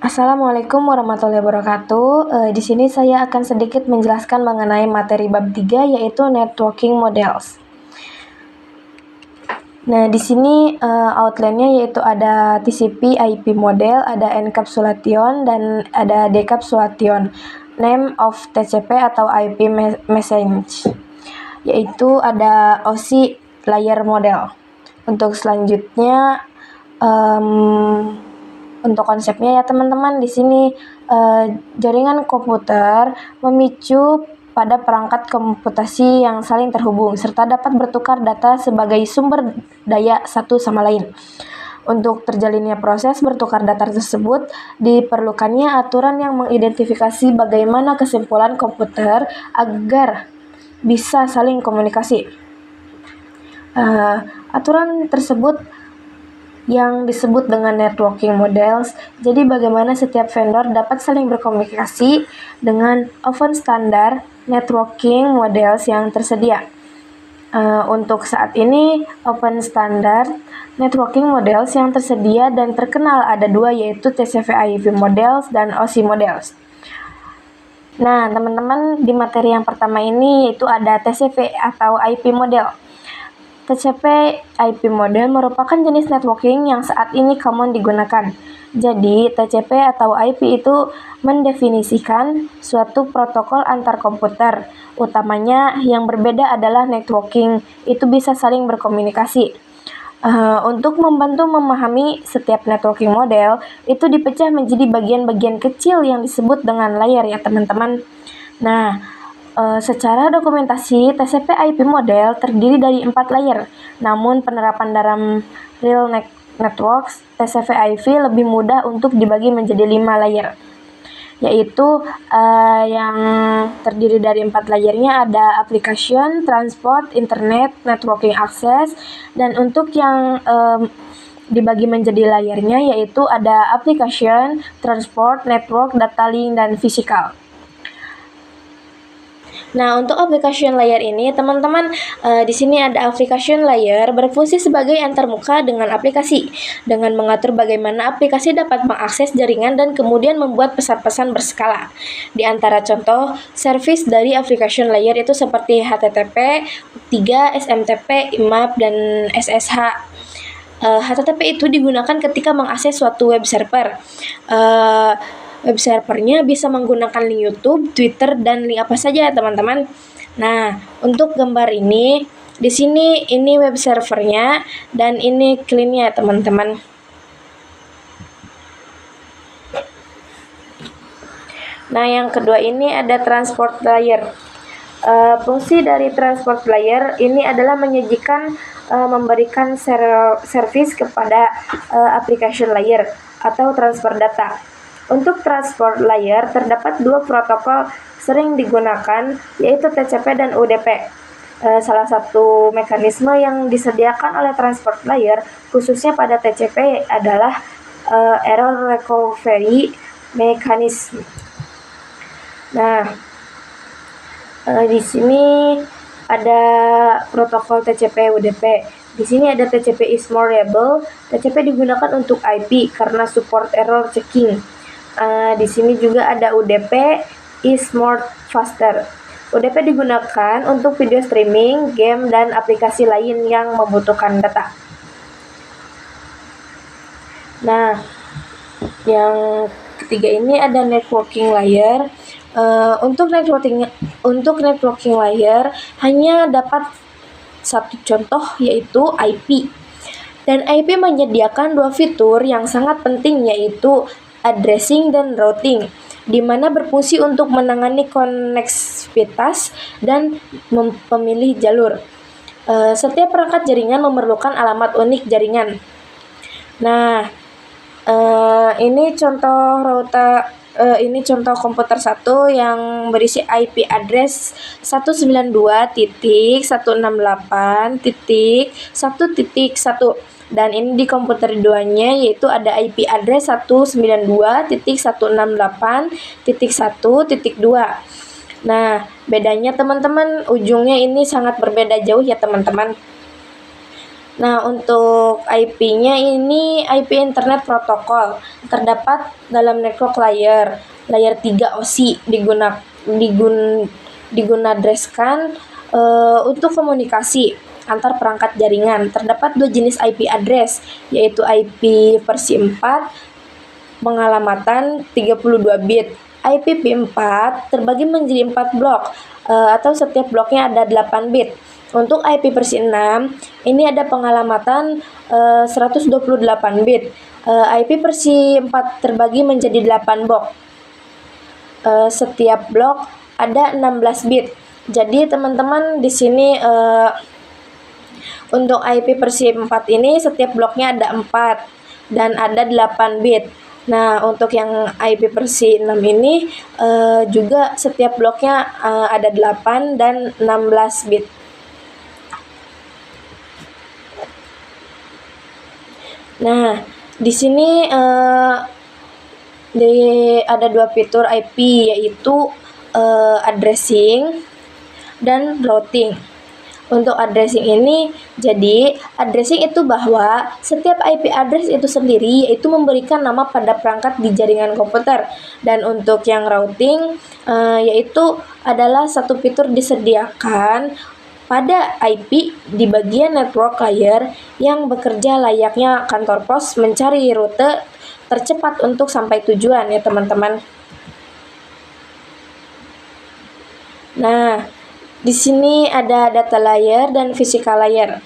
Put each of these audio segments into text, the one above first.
Assalamualaikum warahmatullahi wabarakatuh. Di sini saya akan sedikit menjelaskan mengenai materi bab 3 yaitu networking models. Nah, di sini outline-nya yaitu ada TCP/IP model, ada encapsulation dan ada decapsulation. Name of TCP atau IP message yaitu ada OSI layer model. Untuk selanjutnya untuk konsepnya ya teman-teman, di sini jaringan komputer memicu pada perangkat komputasi yang saling terhubung serta dapat bertukar data sebagai sumber daya satu sama lain. Untuk terjalinnya proses bertukar data tersebut, diperlukannya aturan yang mengidentifikasi bagaimana kesimpulan komputer agar bisa saling komunikasi. Aturan tersebut yang disebut dengan networking models. Jadi bagaimana setiap vendor dapat saling berkomunikasi dengan open standar networking models yang tersedia. Untuk saat ini open standard networking models yang tersedia dan terkenal ada dua, yaitu TCP/IP models dan OSI models. Nah, teman-teman, di materi yang pertama ini yaitu ada TCP atau IP model. TCP/IP model merupakan jenis networking yang saat ini common digunakan. Jadi, TCP atau IP itu mendefinisikan suatu protokol antar komputer. Utamanya yang berbeda adalah networking itu bisa saling berkomunikasi. Untuk membantu memahami setiap networking model, itu dipecah menjadi bagian-bagian kecil yang disebut dengan layer ya teman-teman. Nah, secara dokumentasi, TCP/IP model terdiri dari 4 layer. Namun penerapan dalam real networks, TCP/IP lebih mudah untuk dibagi menjadi 5 layer. Yaitu yang terdiri dari 4 layernya ada application, transport, internet, networking access. Dan untuk yang dibagi menjadi layernya yaitu ada application, transport, network, data link, dan physical. Nah, untuk application layer ini, teman-teman, di sini ada application layer berfungsi sebagai antarmuka dengan aplikasi, dengan mengatur bagaimana aplikasi dapat mengakses jaringan dan kemudian membuat pesan-pesan berskala. Di antara contoh service dari application layer itu seperti HTTP, 3, SMTP, IMAP, dan SSH. HTTP itu digunakan ketika mengakses suatu web server. Web servernya bisa menggunakan link YouTube, Twitter, dan link apa saja teman-teman. Nah, untuk gambar ini, di sini ini web servernya dan ini clientnya teman-teman. Nah, yang kedua ini ada transport layer. Fungsi dari transport layer ini adalah menyajikan memberikan service kepada application layer atau transfer data. Untuk transport layer terdapat dua protokol sering digunakan yaitu TCP dan UDP. Salah satu mekanisme yang disediakan oleh transport layer khususnya pada TCP adalah error recovery mechanism. Nah, di sini ada protokol TCP UDP. Di sini ada TCP is more reliable. TCP digunakan untuk IP karena support error checking. Di sini juga ada UDP is more faster. UDP digunakan untuk video streaming, game, dan aplikasi lain yang membutuhkan data. Nah, yang ketiga ini ada networking layer. Untuk networking layer hanya dapat satu contoh yaitu IP. Dan IP menyediakan dua fitur yang sangat penting yaitu addressing dan routing, di mana berfungsi untuk menangani koneksivitas dan memilih jalur. Setiap perangkat jaringan memerlukan alamat unik jaringan. Nah, ini contoh komputer 1 yang berisi IP address 192.168.1.1. Dan ini di komputer 2-nya yaitu ada IP address 192.168.1.2. Nah, bedanya teman-teman ujungnya ini sangat berbeda jauh ya teman-teman. Nah, untuk IP-nya ini IP Internet Protocol, terdapat dalam network layer 3 OSI digunadreskan untuk komunikasi antar perangkat jaringan. Terdapat dua jenis IP address, yaitu IP versi 4 pengalamatan 32 bit. IPv4 terbagi menjadi 4 blok atau setiap bloknya ada 8 bit. Untuk IP versi 6 ini ada pengalamatan 128 bit. IP versi 4 terbagi menjadi 8 blok. Setiap blok ada 16 bit. Jadi teman-teman di sini untuk IP versi 4 ini setiap bloknya ada 4 dan ada 8 bit. Nah, untuk yang IP versi 6 ini juga setiap bloknya ada 8 dan 16 bit. Nah, di sini ada dua fitur IP, yaitu addressing dan routing. Untuk addressing ini, jadi addressing itu bahwa setiap IP address itu sendiri yaitu memberikan nama pada perangkat di jaringan komputer. Dan untuk yang routing yaitu adalah satu fitur disediakan pada IP di bagian network layer yang bekerja layaknya kantor pos mencari rute tercepat untuk sampai tujuan ya teman-teman. Nah, di sini ada data layer dan physical layer.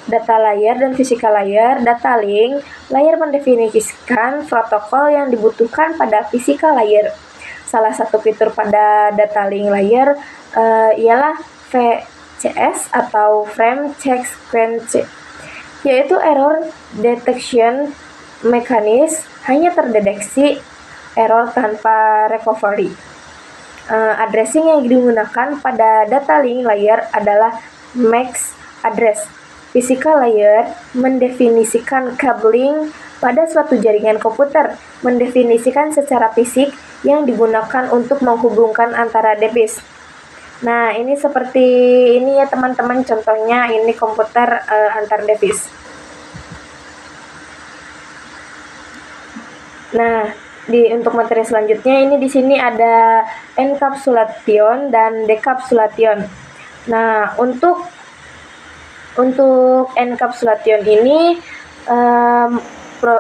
Data layer dan physical layer. Data link layer mendefinisikan protokol yang dibutuhkan pada physical layer. Salah satu fitur pada data link layer ialah VCS atau Frame Check Sequence, yaitu error detection mechanism, hanya terdeteksi error tanpa recovery. Addressing yang digunakan pada data link layer adalah MAC address. Physical layer mendefinisikan cabling pada suatu jaringan komputer, mendefinisikan secara fisik yang digunakan untuk menghubungkan antara device. Nah, ini seperti ini ya teman-teman, contohnya ini komputer antar device. Nah, untuk materi selanjutnya ini di sini ada encapsulation dan decapsulation. Nah, untuk encapsulation ini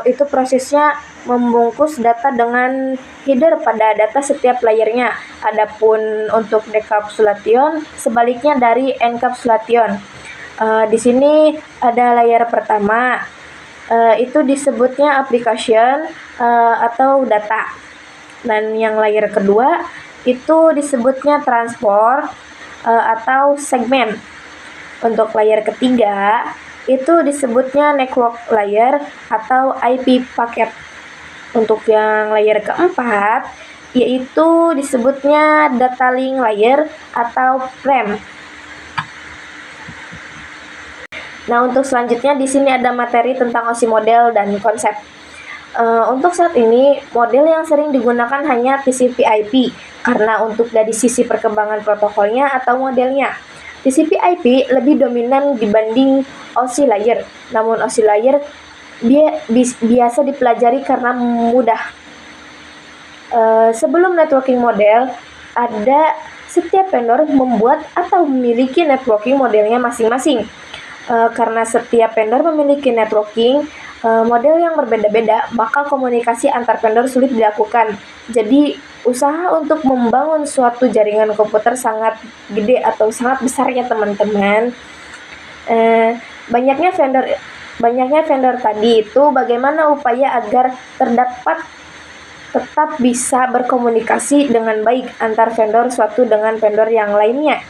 itu prosesnya membungkus data dengan header pada data setiap layernya. Adapun untuk decapsulation sebaliknya dari encapsulation. Di sini ada layer pertama, itu disebutnya application atau data. Dan yang layer kedua itu disebutnya transport atau segmen. Untuk layer ketiga itu disebutnya network layer atau IP packet. Untuk yang layer keempat yaitu disebutnya data link layer atau frame. Nah, untuk selanjutnya di sini ada materi tentang OSI model dan konsep. Untuk saat ini, model yang sering digunakan hanya TCP/IP karena untuk dari sisi perkembangan protokolnya atau modelnya. TCP/IP lebih dominan dibanding OSI layer. Namun OSI layer biasa dipelajari karena mudah. Sebelum networking model, setiap vendor membuat atau memiliki networking modelnya masing-masing. Karena setiap vendor memiliki networking model yang berbeda-beda, maka komunikasi antar vendor sulit dilakukan. Jadi, usaha untuk membangun suatu jaringan komputer sangat gede atau sangat besar ya teman-teman. Banyaknya vendor tadi itu bagaimana upaya agar tetap bisa berkomunikasi dengan baik antar vendor suatu dengan vendor yang lainnya.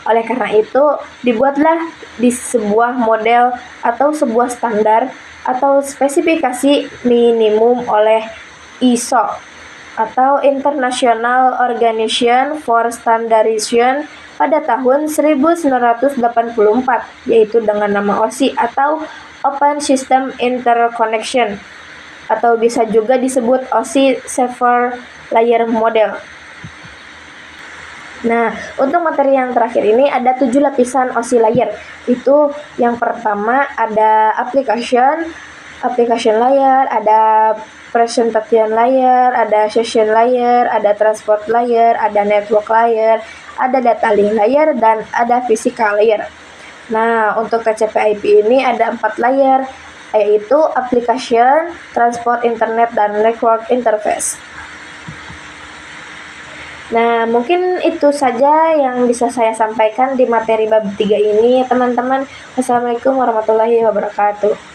Oleh karena itu, dibuatlah di sebuah model atau sebuah standar atau spesifikasi minimum oleh ISO atau International Organization for Standardization pada tahun 1984, yaitu dengan nama OSI atau Open System Interconnection, atau bisa juga disebut OSI Server Layer Model. Nah, untuk materi yang terakhir ini ada 7 lapisan OSI layer. Itu yang pertama ada application layer, ada presentation layer, ada session layer, ada transport layer, ada network layer, ada data link layer, dan ada physical layer. Nah, untuk TCP/IP ini ada 4 layer, yaitu application, transport internet, dan network interface. Nah, mungkin itu saja yang bisa saya sampaikan di materi bab 3 ini, teman-teman. Wassalamualaikum warahmatullahi wabarakatuh.